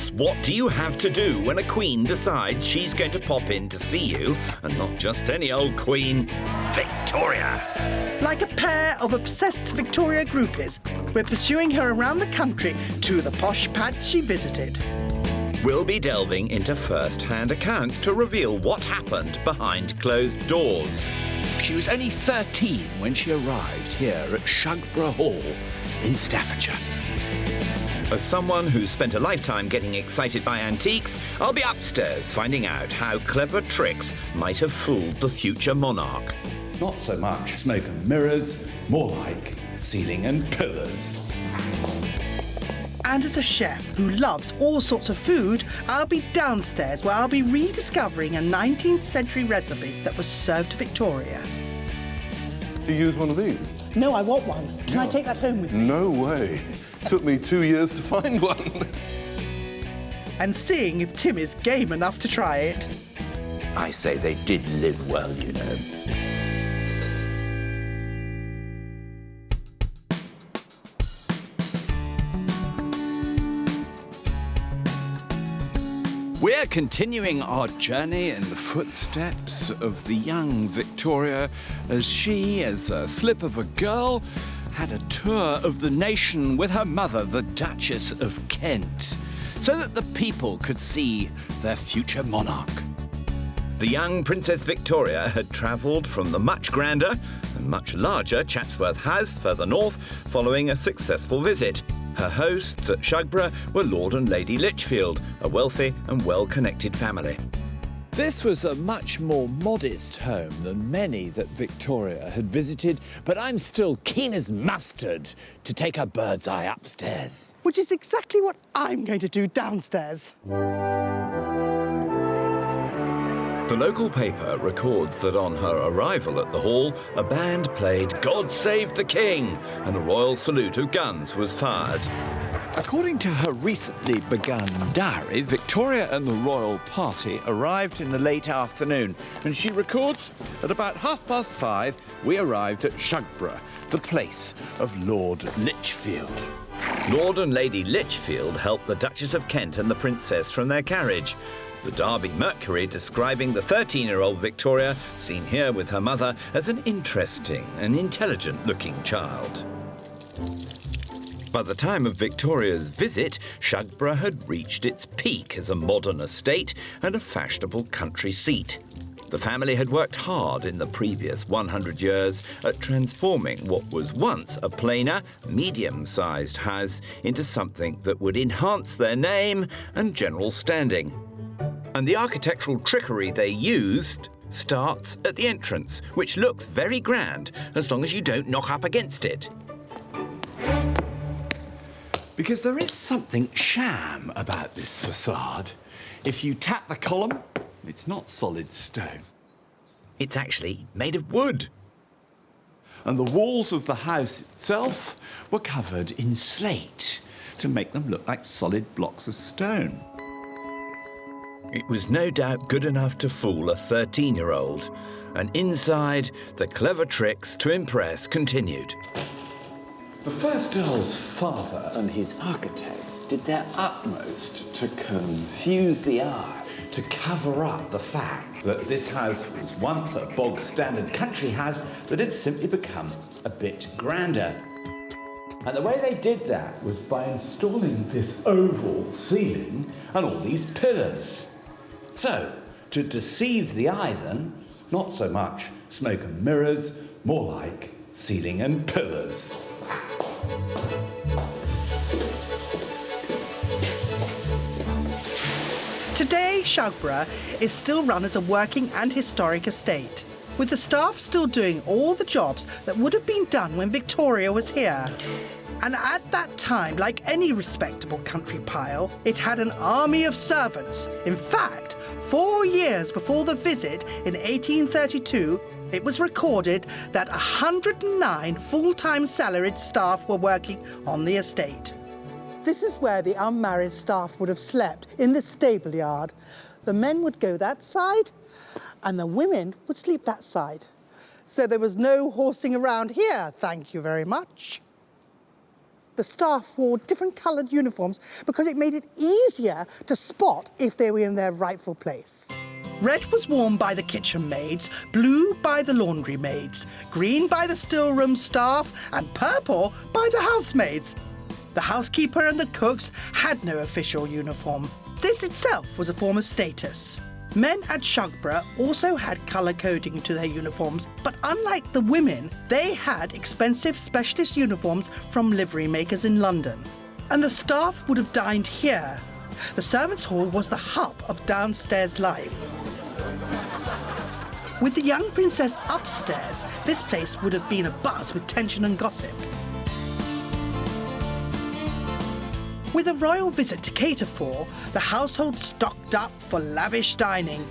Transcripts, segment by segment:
Just what do you have to do when a queen decides she's going to pop in to see you, and not just any old queen, Victoria? Like a pair of obsessed Victoria groupies, we're pursuing her around the country to the posh pads she visited. We'll be delving into first-hand accounts to reveal what happened behind closed doors. She was only 13 when she arrived here at Shugborough Hall in Staffordshire. As someone who spent a lifetime getting excited by antiques, I'll be upstairs finding out how clever tricks might have fooled the future monarch. Not so much smoke and mirrors, more like ceiling and pillars. And as a chef who loves all sorts of food, I'll be downstairs where I'll be rediscovering a 19th century recipe that was served to Victoria. Do you use one of these? No, I want one. Can I take that home with me? No way. Took me 2 years to find one. And seeing if Tim is game enough to try it. I say they did live well, you know. We're continuing our journey in the footsteps of the young Victoria as she, as a slip of a girl, had a tour of the nation with her mother, the Duchess of Kent, so that the people could see their future monarch. The young Princess Victoria had travelled from the much grander and much larger Chatsworth House further north following a successful visit. Her hosts at Shugborough were Lord and Lady Lichfield, a wealthy and well-connected family. This was a much more modest home than many that Victoria had visited, but I'm still keen as mustard to take a bird's eye upstairs. Which is exactly what I'm going to do downstairs. The local paper records that on her arrival at the hall, a band played God Save the King, and a royal salute of guns was fired. According to her recently begun diary, Victoria and the royal party arrived in the late afternoon, and she records, at about 5:30, we arrived at Shugborough, the place of Lord Lichfield. Lord and Lady Lichfield helped the Duchess of Kent and the Princess from their carriage. The Derby Mercury describing the 13-year-old Victoria, seen here with her mother, as an interesting and intelligent-looking child. By the time of Victoria's visit, Shugborough had reached its peak as a modern estate and a fashionable country seat. The family had worked hard in the previous 100 years at transforming what was once a plainer, medium-sized house into something that would enhance their name and general standing. And the architectural trickery they used starts at the entrance, which looks very grand as long as you don't knock up against it. Because there is something sham about this facade. If you tap the column, it's not solid stone. It's actually made of wood. And the walls of the house itself were covered in slate to make them look like solid blocks of stone. It was no doubt good enough to fool a 13-year-old, and inside, the clever tricks to impress continued. The first Earl's father and his architects did their utmost to confuse the eye, to cover up the fact that this house was once a bog-standard country house that had simply become a bit grander. And the way they did that was by installing this oval ceiling and all these pillars. So, to deceive the eye then, not so much smoke and mirrors, more like ceiling and pillars. Today, Shugborough is still run as a working and historic estate, with the staff still doing all the jobs that would have been done when Victoria was here. And at that time, like any respectable country pile, it had an army of servants. In fact, 4 years before the visit in 1832, it was recorded that 109 full-time salaried staff were working on the estate. This is where the unmarried staff would have slept, in the stable yard. The men would go that side, and the women would sleep that side. So there was no horsing around here, thank you very much. The staff wore different coloured uniforms because it made it easier to spot if they were in their rightful place. Red was worn by the kitchen maids, blue by the laundry maids, green by the stillroom staff, and purple by the housemaids. The housekeeper and the cooks had no official uniform. This itself was a form of status. Men at Shugborough also had colour coding to their uniforms, but unlike the women, they had expensive specialist uniforms from livery makers in London. And the staff would have dined here. The servants' hall was the hub of downstairs life. With the young princess upstairs, this place would have been abuzz with tension and gossip. With a royal visit to cater for, the household stocked up for lavish dining.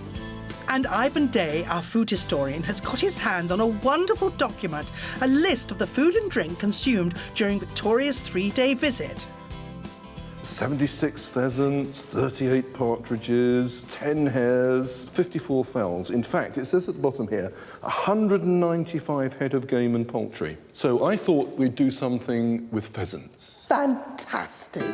And Ivan Day, our food historian, has got his hands on a wonderful document, a list of the food and drink consumed during Victoria's 3-day visit. 76 pheasants, 38 partridges, 10 hares, 54 fowls. In fact, it says at the bottom here, 195 head of game and poultry. So I thought we'd do something with pheasants. Fantastic!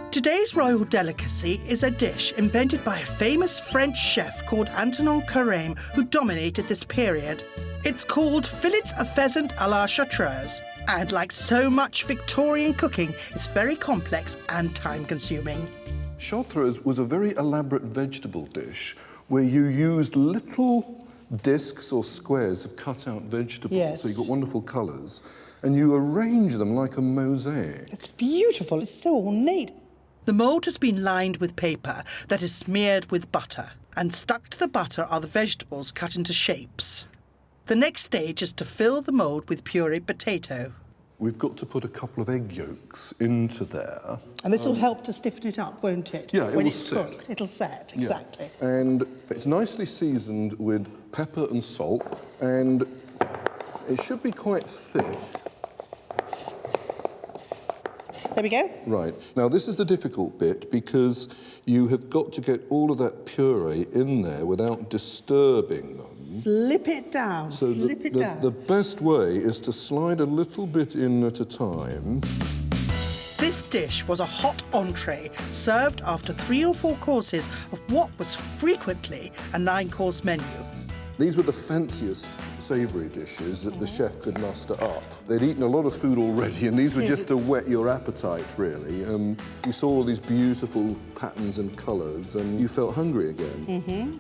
Today's royal delicacy is a dish invented by a famous French chef called Antonin Carême, who dominated this period. It's called fillets of pheasant à la chartreuse, and like so much Victorian cooking, it's very complex and time-consuming. Chartreuse was a very elaborate vegetable dish where you used little discs or squares of cut-out vegetables, Yes. so you got wonderful colours, and you arrange them like a mosaic. It's beautiful. It's so ornate. The mould has been lined with paper that is smeared with butter, and stuck to the butter are the vegetables cut into shapes. The next stage is to fill the mould with pureed potato. We've got to put a couple of egg yolks into there. And this will help to stiffen it up, won't it? Yeah, it when will it's set. cooked, it'll set, exactly. Yeah. And it's nicely seasoned with pepper and salt, and it should be quite thick. There we go. Right. Now, this is the difficult bit because you have got to get all of that puree in there without disturbing them. Slip it down, So slip it down. the best way is to slide a little bit in at a time. This dish was a hot entree served after 3 or 4 courses of what was frequently a 9-course menu. These were the fanciest savoury dishes that the chef could muster up. They'd eaten a lot of food already, and these were just to whet your appetite, really. You saw all these beautiful patterns and colours, and you felt hungry again.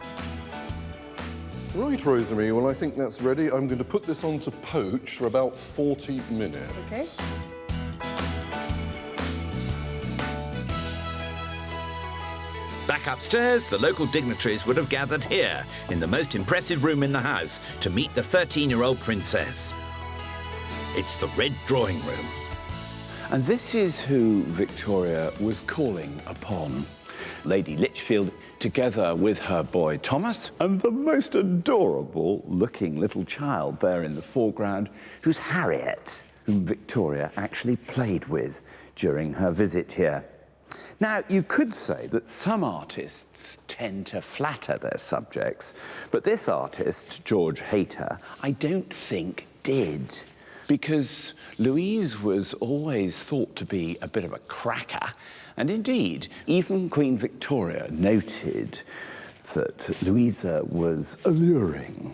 Right, Rosemary, well, I think that's ready. I'm going to put this on to poach for about 40 minutes. Okay. Back upstairs, the local dignitaries would have gathered here, in the most impressive room in the house, to meet the 13-year-old princess. It's the Red Drawing Room. And this is who Victoria was calling upon. Lady Lichfield, together with her boy Thomas, and the most adorable-looking little child there in the foreground, who's Harriet, whom Victoria actually played with during her visit here. Now, you could say that some artists tend to flatter their subjects, but this artist, George Hayter, I don't think did, because Louise was always thought to be a bit of a cracker, and indeed, even Queen Victoria noted that Louisa was alluring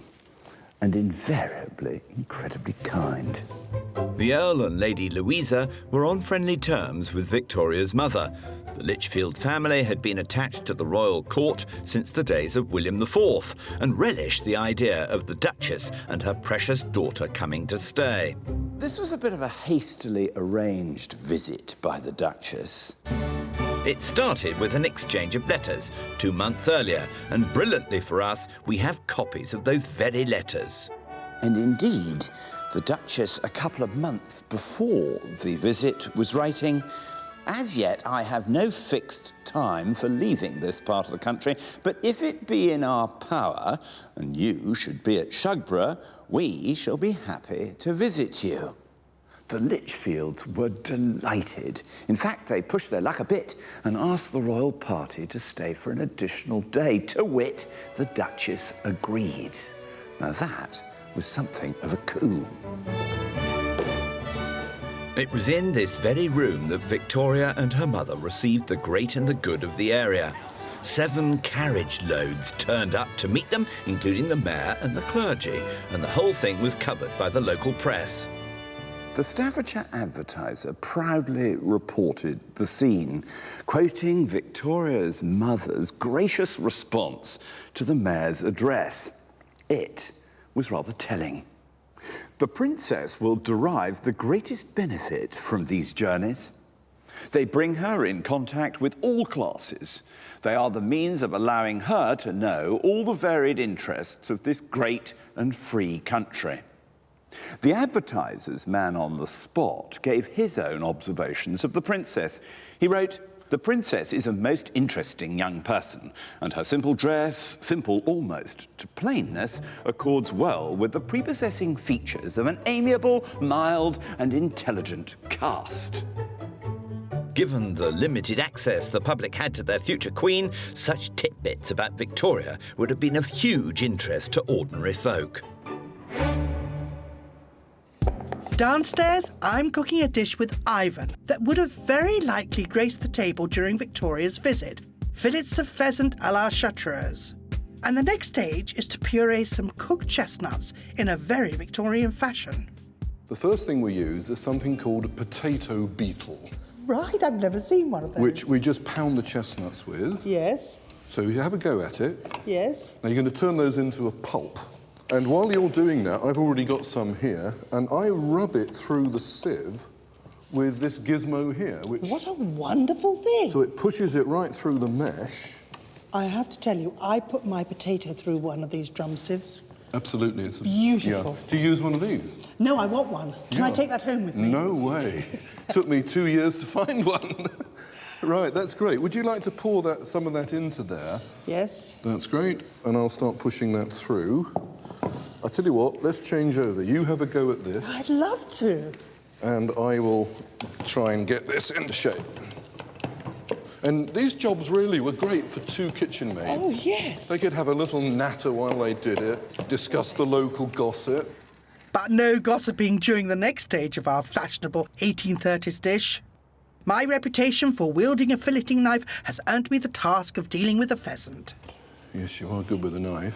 and invariably incredibly kind. The Earl and Lady Louisa were on friendly terms with Victoria's mother. The Lichfield family had been attached to the royal court since the days of William IV and relished the idea of the Duchess and her precious daughter coming to stay. This was a bit of a hastily arranged visit by the Duchess. It started with an exchange of letters 2 months earlier, and brilliantly for us, we have copies of those very letters. And indeed, the Duchess, a couple of months before the visit, was writing, "As yet I have no fixed time for leaving this part of the country, but if it be in our power, and you should be at Shugborough, we shall be happy to visit you." The Lichfields were delighted. In fact, they pushed their luck a bit and asked the royal party to stay for an additional day. To wit, the Duchess agreed. Now that was something of a coup. It was in this very room that Victoria and her mother received the great and the good of the area. 7 carriage loads turned up to meet them, including the mayor and the clergy, and the whole thing was covered by the local press. The Staffordshire Advertiser proudly reported the scene, quoting Victoria's mother's gracious response to the mayor's address. It was rather telling. The princess will derive the greatest benefit from these journeys. They bring her in contact with all classes. They are the means of allowing her to know all the varied interests of this great and free country. The Advertiser's man on the spot gave his own observations of the princess. He wrote, "The princess is a most interesting young person, and her simple dress, simple almost to plainness, accords well with the prepossessing features of an amiable, mild, and intelligent caste." Given the limited access the public had to their future queen, such tidbits about Victoria would have been of huge interest to ordinary folk. Downstairs, I'm cooking a dish with Ivan that would have very likely graced the table during Victoria's visit. Fillets of pheasant à la chartreuse. And the next stage is to puree some cooked chestnuts in a very Victorian fashion. The first thing we use is something called a potato beetle, Right, I've never seen one of those. which we just pound the chestnuts with. Yes, So you have a go at it. yes. Now you're going to turn those into a pulp. And while you're doing that, I've already got some here, and I rub it through the sieve with this gizmo here, which... What a wonderful thing. So it pushes it right through the mesh. I have to tell you, I put my potato through one of these drum sieves. Absolutely. It's beautiful. Yeah. Do you use one of these? No, I want one. Can I Yeah. take that home with me? No way. Took me 2 years to find one. Right, that's great. Would you like to pour some of that into there? Yes. That's great. And I'll start pushing that through. I'll tell you what, let's change over. You have a go at this. I'd love to. And I will try and get this into shape. And these jobs really were great for 2 kitchen maids. Oh, yes. They could have a little natter while they did it, discuss the local gossip. But no gossiping during the next stage of our fashionable 1830s dish. My reputation for wielding a filleting knife has earned me the task of dealing with a pheasant. Yes, you are good with a knife.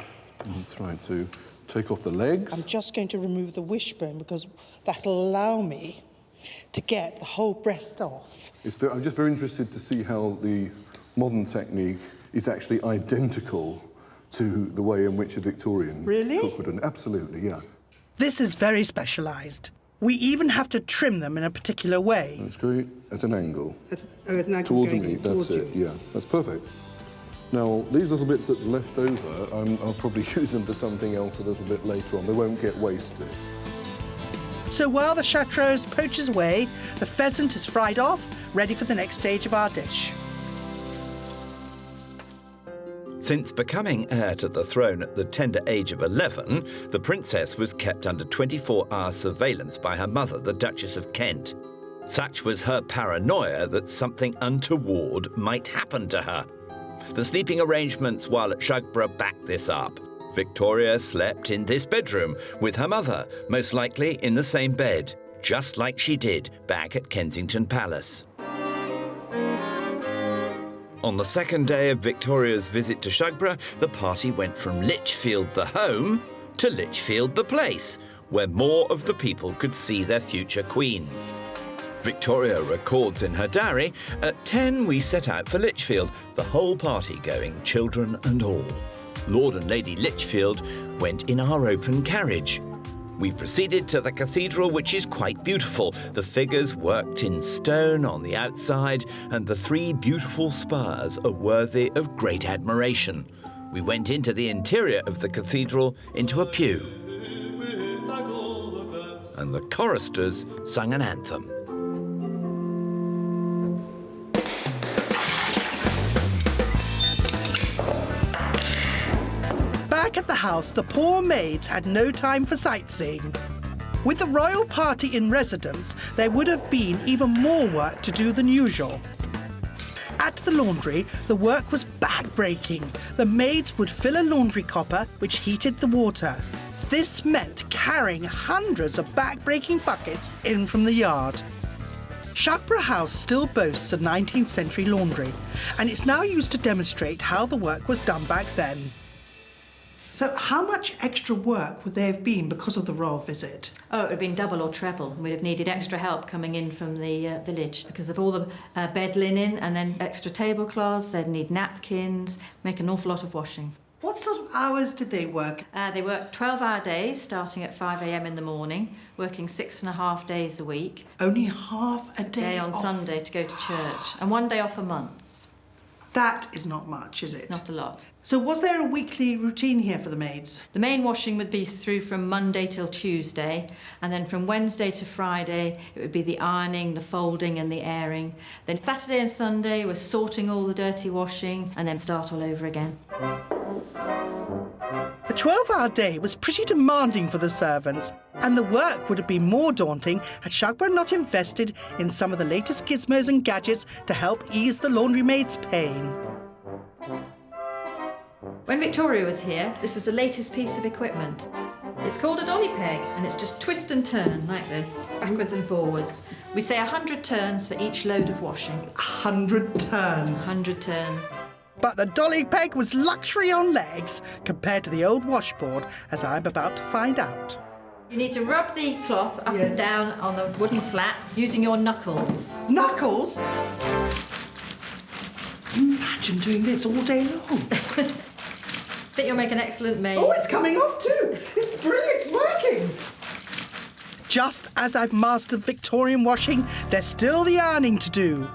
That's right, so take off the legs. I'm just going to remove the wishbone because that'll allow me to get the whole breast off. I'm just very interested to see how the modern technique is actually identical to the way in which a Victorian Really? cook would have done. Absolutely, yeah. This is very specialised. We even have to trim them in a particular way. That's great. At an angle. Towards Towards the meat, that's it, yeah. That's perfect. Now, these little bits that are left over, I'll probably use them for something else a little bit later on. They won't get wasted. So while the chartreuse poaches away, the pheasant is fried off, ready for the next stage of our dish. Since becoming heir to the throne at the tender age of 11, the princess was kept under 24-hour surveillance by her mother, the Duchess of Kent. Such was her paranoia that something untoward might happen to her. The sleeping arrangements while at Shugborough backed this up. Victoria slept in this bedroom with her mother, most likely in the same bed, just like she did back at Kensington Palace. On the second day of Victoria's visit to Shugborough, the party went from Lichfield the home to Lichfield the place, where more of the people could see their future queen. Victoria records in her diary, "At 10 we set out for Lichfield, the whole party going, children and all. Lord and Lady Lichfield went in our open carriage. We proceeded to the cathedral, which is quite beautiful, the figures worked in stone on the outside, and the 3 beautiful spires are worthy of great admiration. We went into the interior of the cathedral, into a pew, and the choristers sang an anthem." Back at the house, the poor maids had no time for sightseeing. With the royal party in residence, there would have been even more work to do than usual. At the laundry, the work was back-breaking. The maids would fill a laundry copper, which heated the water. This meant carrying hundreds of back-breaking buckets in from the yard. Shugborough House still boasts a 19th century laundry, and it's now used to demonstrate how the work was done back then. So how much extra work would there have been because of the royal visit? Oh, it would have been double or treble. We'd have needed extra help coming in from the village because of all the bed linen and then extra tablecloths. They'd need napkins, make an awful lot of washing. What sort of hours did they work? They worked 12-hour days, starting at 5 a.m. in the morning, working 6.5 days a week. Only half a day On off. Sunday to go to church, and 1 day off a month. That is not much, is it? It's not a lot. So was there a weekly routine here for the maids? The main washing would be through from Monday till Tuesday, and then from Wednesday to Friday it would be the ironing, the folding and the airing. Then Saturday and Sunday was sorting all the dirty washing, and then start all over again. A 12-hour day was pretty demanding for the servants, and the work would have been more daunting had Shugborough not invested in some of the latest gizmos and gadgets to help ease the laundrymaid's pain. When Victoria was here, this was the latest piece of equipment. It's called a dolly peg, and it's just twist and turn like this, backwards and forwards. We say 100 turns for each load of washing. 100 turns. 100 turns. But the dolly peg was luxury on legs compared to the old washboard, as I'm about to find out. You need to rub the cloth up and down on the wooden slats using your knuckles. Knuckles? Imagine doing this all day long. I think you'll make an excellent maid. Oh, it's coming off too. It's brilliant. It's working. Just as I've mastered Victorian washing, there's still the ironing to do.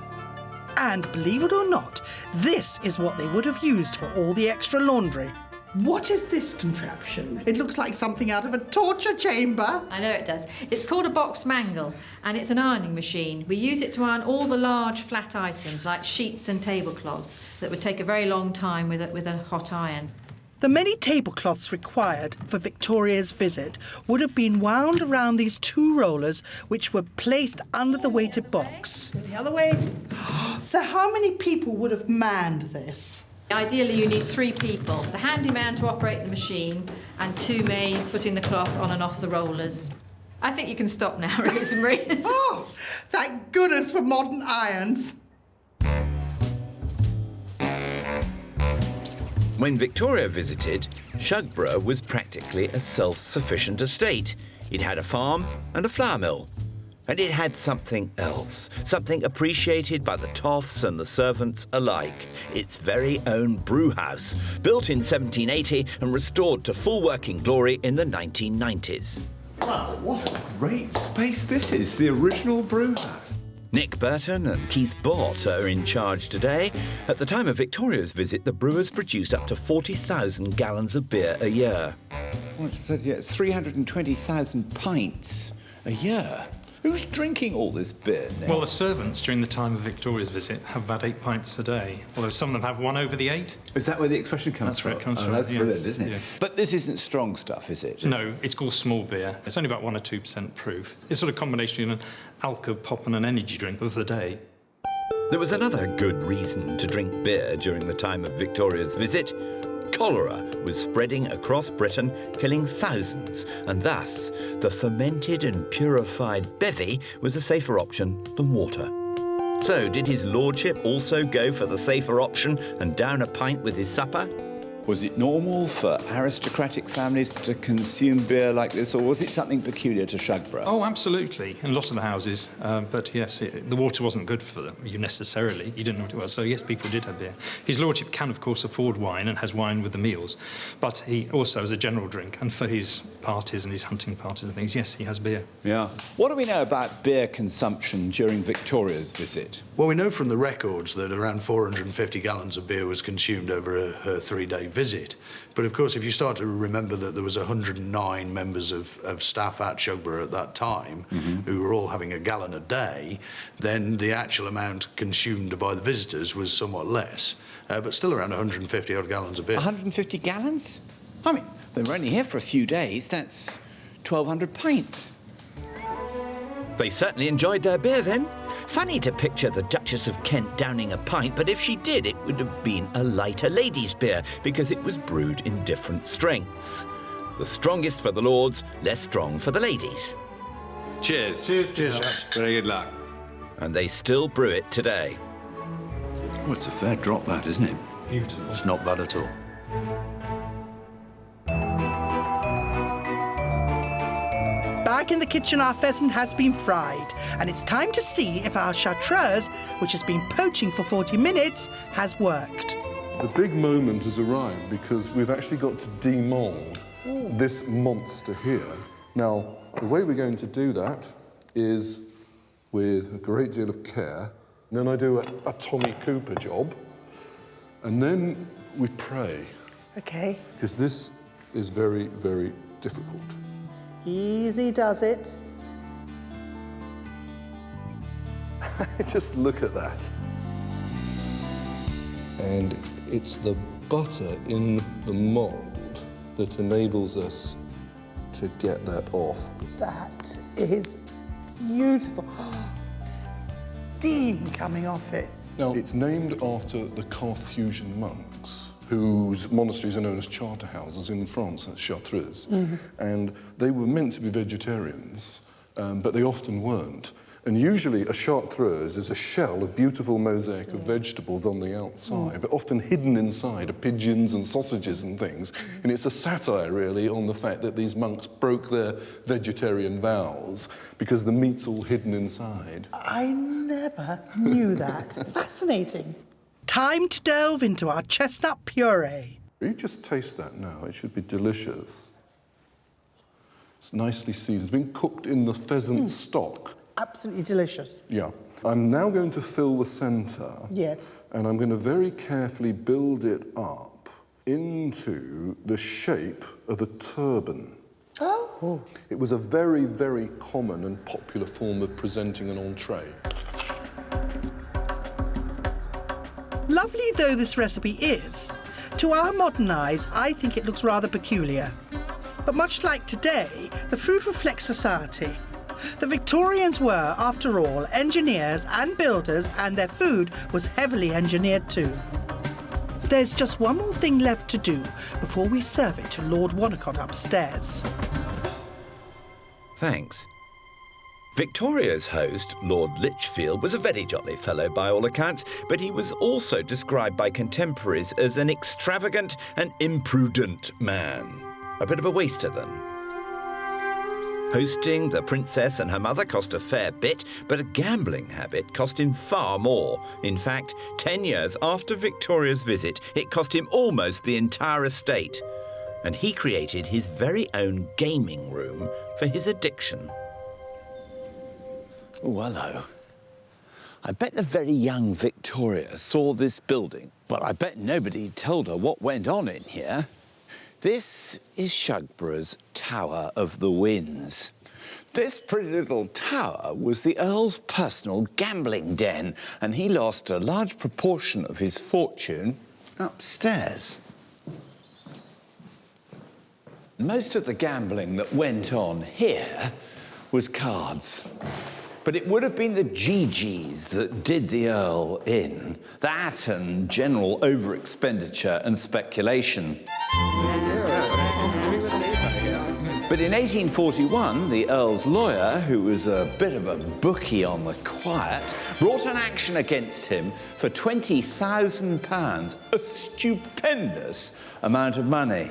And believe it or not, this is what they would have used for all the extra laundry. What is this contraption? It looks like something out of a torture chamber. I know it does. It's called a box mangle, and it's an ironing machine. We use it to iron all the large flat items like sheets and tablecloths that would take a very long time with a hot iron. The many tablecloths required for Victoria's visit would have been wound around these two rollers, which were placed under the weighted box. The other way. So how many people would have manned this? Ideally, you need 3 people. The handyman to operate the machine and 2 maids putting the cloth on and off the rollers. I think you can stop now, Rosemary. Oh, thank goodness for modern irons. When Victoria visited, Shugborough was practically a self-sufficient estate. It had a farm and a flour mill. And it had something else, something appreciated by the toffs and the servants alike. Its very own brew house, built in 1780 and restored to full working glory in the 1990s. Wow, what a great space this is, the original brew house. Nick Burton and Keith Bott are in charge today. At the time of Victoria's visit, the brewers produced up to 40,000 gallons of beer a year. It's 320,000 pints a year. Who's drinking all this beer now? Well, the servants during the time of Victoria's visit have about 8 pints a day, although some of them have one over the 8. Is that where the expression comes That's from? where it comes from, That's yes, brilliant, isn't it? yes. But this isn't strong stuff, is it? No, it's called small beer. It's only about 1 or 2% proof. It's sort of a combination of an alco pop and an energy drink of the day. There was another good reason to drink beer during the time of Victoria's visit. Cholera was spreading across Britain, killing thousands, and thus the fermented and purified bevy was a safer option than water. So did his lordship also go for the safer option and down a pint with his supper? Was it normal for aristocratic families to consume beer like this, or was it something peculiar to Shugborough? Oh, absolutely, in lots of the houses. But yes, the water wasn't good for you necessarily. You didn't know what it was. So yes, people did have beer. His lordship can, of course, afford wine and has wine with the meals. But he also, as a general drink, and for his parties and his hunting parties and things, yes, he has beer. Yeah. What do we know about beer consumption during Victoria's visit? Well, we know from the records that around 450 gallons of beer was consumed over her 3-day visit. But of course, if you start to remember that there was 109 members of staff at Shugborough at that time who were all having a gallon a day, then the actual amount consumed by the visitors was somewhat less, but still around 150 odd gallons of beer. 150 gallons? I mean, they were only here for a few days. That's 1,200 pints. They certainly enjoyed their beer then. Funny to picture the Duchess of Kent downing a pint, but if she did, it would have been a lighter lady's beer because it was brewed in different strengths. The strongest for the lords, less strong for the ladies. Cheers. Cheers, chaps. Very good luck. and they still brew it today. Well, it's a fair drop, that, isn't it? Beautiful. It's not bad at all. Back in the kitchen, our pheasant has been fried, and it's time to see if our chartreuse, which has been poaching for 40 minutes, has worked. The big moment has arrived because we've actually got to demould this monster here. Now, the way we're going to do that is with a great deal of care. Then I do a Tommy Cooper job, and then we pray. Okay. Because this is very, very difficult. Easy does it. Just look at that. And it's the butter in the mould that enables us to get that off. That is beautiful. Steam coming off it. Now, it's named after the Carthusian monks, whose monasteries are known as charter houses in France, that's Chartreuse. And they were meant to be vegetarians, but they often weren't. And usually a chartreuse is a shell, a beautiful mosaic of vegetables on the outside, but often hidden inside are pigeons and sausages and things. And it's a satire, really, on the fact that these monks broke their vegetarian vows because the meat's all hidden inside. I never knew that. Fascinating. Time to delve into our chestnut puree. You just taste that now. It should be delicious. It's nicely seasoned. It's been cooked in the pheasant stock. Absolutely delicious. Yeah. I'm now going to fill the centre. Yes. And I'm going to very carefully build it up into the shape of a turban. Oh. It was a very, very common and popular form of presenting an entree. Lovely though this recipe is, to our modern eyes, I think it looks rather peculiar. But much like today, the food reflects society. The Victorians were, after all, engineers and builders, and their food was heavily engineered too. There's just one more thing left to do before we serve it to Lord Wonnacott upstairs. Thanks. Victoria's host, Lord Lichfield, was a very jolly fellow by all accounts, but he was also described by contemporaries as an extravagant and imprudent man. A bit of a waster, then. Hosting the princess and her mother cost a fair bit, but a gambling habit cost him far more. In fact, 10 years after Victoria's visit, it cost him almost the entire estate. And he created his very own gaming room for his addiction. Oh, hello. I bet the very young Victoria saw this building, but I bet nobody told her what went on in here. This is Shugborough's Tower of the Winds. This pretty little tower was the Earl's personal gambling den, and he lost a large proportion of his fortune upstairs. Most of the gambling that went on here was cards. But it would have been the GGs that did the Earl in. That and general over-expenditure and speculation. But in 1841, the Earl's lawyer, who was a bit of a bookie on the quiet, brought an action against him for £20,000, a stupendous amount of money,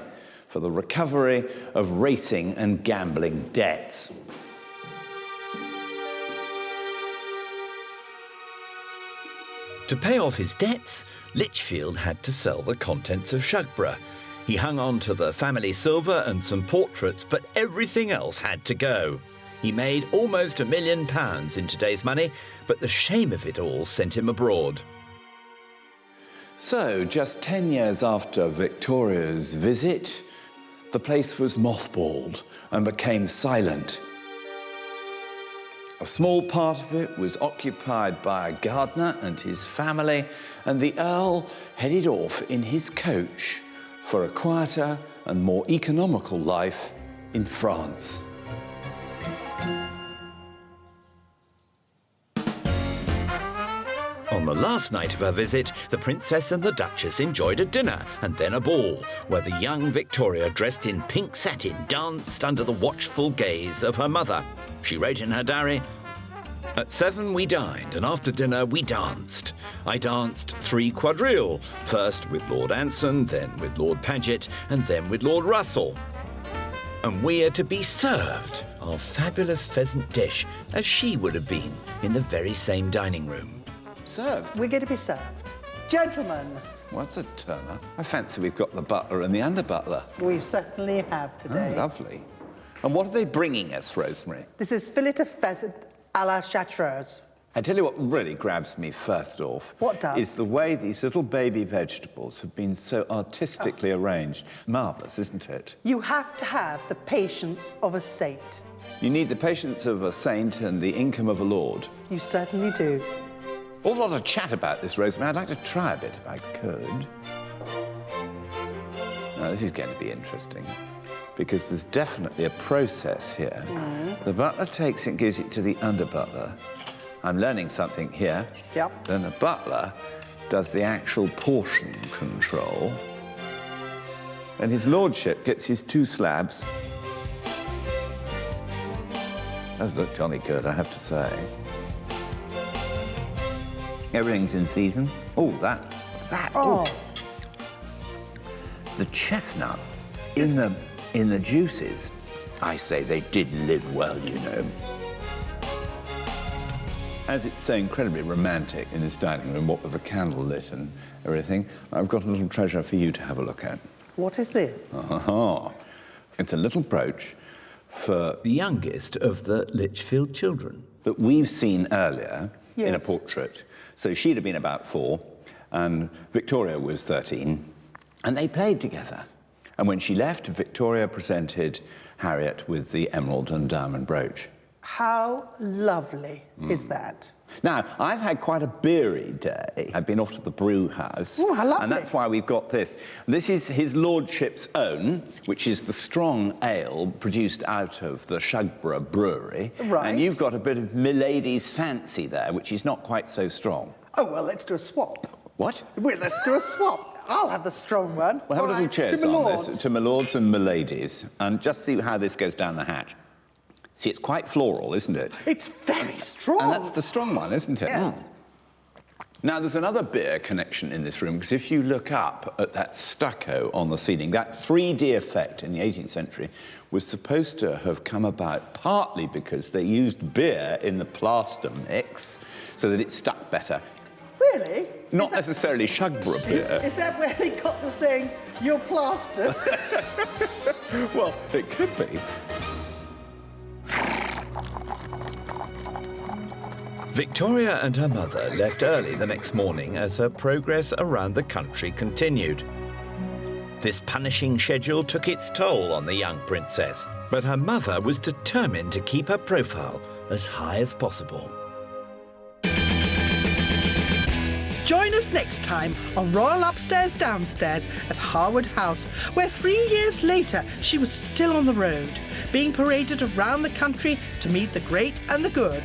for the recovery of racing and gambling debts. To pay off his debts, Lichfield had to sell the contents of Shugborough. He hung on to the family silver and some portraits, but everything else had to go. He made almost £1 million in today's money, but the shame of it all sent him abroad. So, just 10 years after Victoria's visit, the place was mothballed and became silent. A small part of it was occupied by a gardener and his family, and the Earl headed off in his coach for a quieter and more economical life in France. On the last night of her visit, the Princess and the Duchess enjoyed a dinner and then a ball, where the young Victoria, dressed in pink satin, danced under the watchful gaze of her mother. She wrote in her diary, At 7 we dined, and after dinner we danced. I danced 3 quadrille, first with Lord Anson, then with Lord Paget, and then with Lord Russell. And we are to be served our fabulous pheasant dish, as she would have been in the very same dining room. Served? We're going to be served. Gentlemen, What's a turner? I fancy we've got the butler and the under-butler. we certainly have today. Oh, lovely. And what are they bringing us, Rosemary? This is fillet of pheasant à la chartreuse. I tell you what really grabs me first off. What does? Is the way these little baby vegetables have been so artistically arranged. Marvellous, isn't it? You have to have the patience of a saint. You need the patience of a saint and the income of a lord. You certainly do. Awful lot of chat about this, Rosemary. I'd like to try a bit if I could. Now, this is going to be interesting, because there's definitely a process here. The butler takes it and gives it to the under-butler. I'm learning something here. Yep. Then the butler does the actual portion control. And his lordship gets his 2 slabs. Does look jolly good, I have to say. Everything's in season. Oh, that. Oh, The chestnut in the juices. I say they did live well, you know. As it's so incredibly romantic in this dining room, what with the candle lit and everything, I've got a little treasure for you to have a look at. what is this? It's a little brooch for The youngest of the Lichfield children. that we've seen earlier in a Yes. portrait. So she'd have been about 4, and Victoria was 13, and they played together. And when she left, Victoria presented Harriet with the emerald and diamond brooch. How lovely is that? Now, I've had quite a beery day. I've been off to the brew house. Oh, how lovely. And that's why we've got this. This is his lordship's own, which is the strong ale produced out of the Shugborough brewery. Right. And you've got a bit of Milady's fancy there, which is not quite so strong. Oh, well, let's do a swap. What? Well, let's do a swap. I'll have the strong one. We'll have All a little right, cheers to my on lords. this. To my lords and my ladies. And just see how this goes down the hatch. See, it's quite floral, isn't it? It's very strong. And that's the strong one, isn't it? Yes. Now, there's another beer connection in this room, because if you look up at that stucco on the ceiling, that 3D effect in the 18th century was supposed to have come about partly because they used beer in the plaster mix so that it stuck better. Really? Not necessarily Shugborough beer. Is that where they got the saying, you're plastered? Well, it could be. Victoria and her mother left early the next morning as her progress around the country continued. This punishing schedule took its toll on the young princess, but her mother was determined to keep her profile as high as possible. Join us next time on Royal Upstairs Downstairs at Harwood House, where 3 years later she was still on the road, being paraded around the country to meet the great and the good.